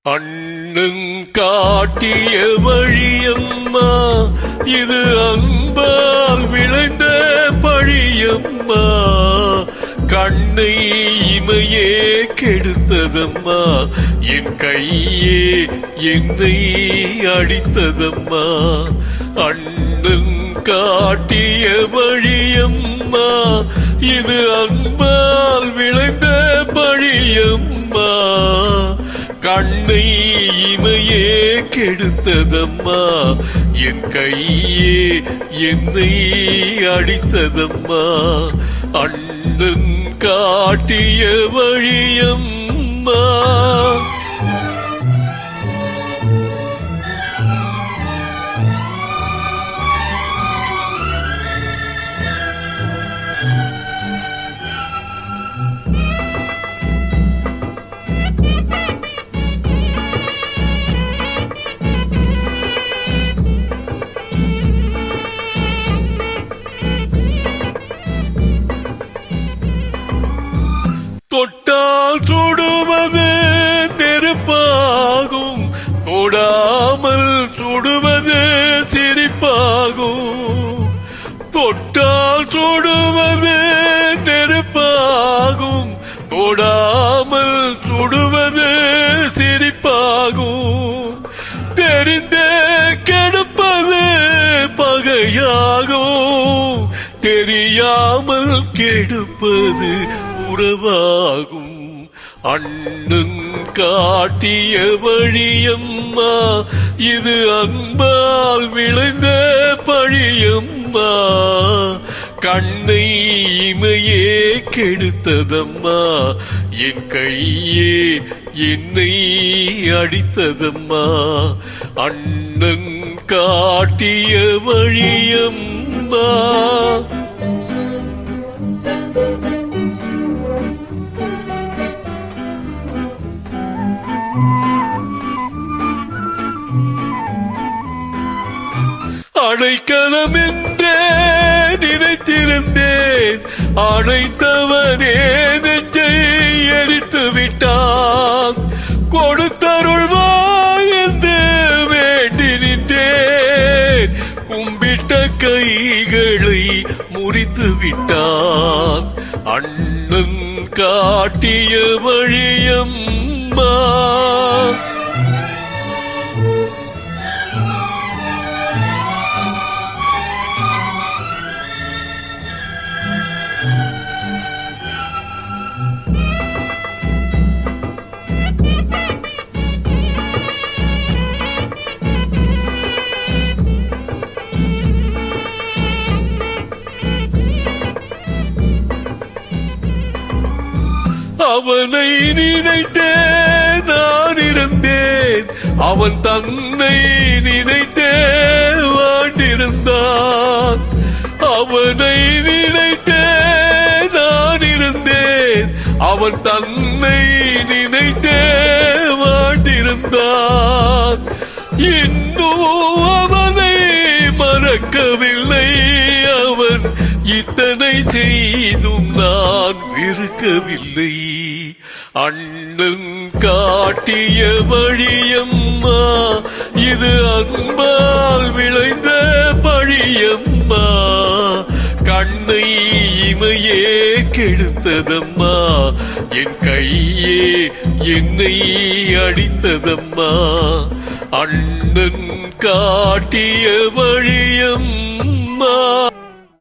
அண்ணன் காட்டிய வழியம்மா, இது அன்பால் விளைந்த பழியம்மா. கண்ணை இமையே கெடுத்ததம்மா, என் கையே என்னை அடித்ததம்மா. அண்ணன் காட்டிய வழியம்மா, இது அன்பால் விளைந்த பழியம்மா. கண்ணை இமையே கெடுத்ததம்மா, என் கையே என்னை அடித்ததம்மா. அண்ணன் காட்டிய வழியம்மா. தொட்டால் சுடுவது நெருப்பாகும், தொடாமல் சுடுவது சிரிப்பாகும். தொட்டால் சுடுவது நெருப்பாகும், தொடாமல் சுடுவது சிரிப்பாகும். தெரிந்தே கெடுப்பது பகையாகும், தெரியாமல் கெடுப்பது உறவாகும். அண்ணன் காட்டிய வழியம்மா, இது அன்பால் விளைந்த பழியம்மா. கண்ணை இமையே கெடுத்ததம்மா, என் கையே என்னை அடித்ததம்மா. அண்ணன் காட்டிய வழியம்மா. அடைக்கலம் என்றே நினைத்திருந்தேன், அடைத்தவனே நெஞ்சை எரித்து விட்டான். கொடுத்தருள்வாய் என்று வேண்டி நின்றேன், கும்பிட்ட கைகளை முறித்து விட்டான். அண்ணன் காட்டிய வழியம்மா. அவனை நினைத்தே நான் இருந்தேன், அவன் தன்னை நினைத்தே வாழ்ந்திருந்தான். அவனை நினைத்தே நான் இருந்தேன், அவன் தன்னை நினைத்தே வாழ்ந்திருந்தான். இன்னும் அவனை மறக்கவில்லை, அவன் இத்தனை செய்தும் நான் விருக்கவில்லை. அண்ணன் காட்டிய வழியம்மா, இது அன்பால் விளைந்த பழியம்மா. கண்ணை இமையே கெடுத்ததம்மா, என் கையே என்னை அடித்ததம்மா. அண்ணன் காட்டிய வழியம்மா.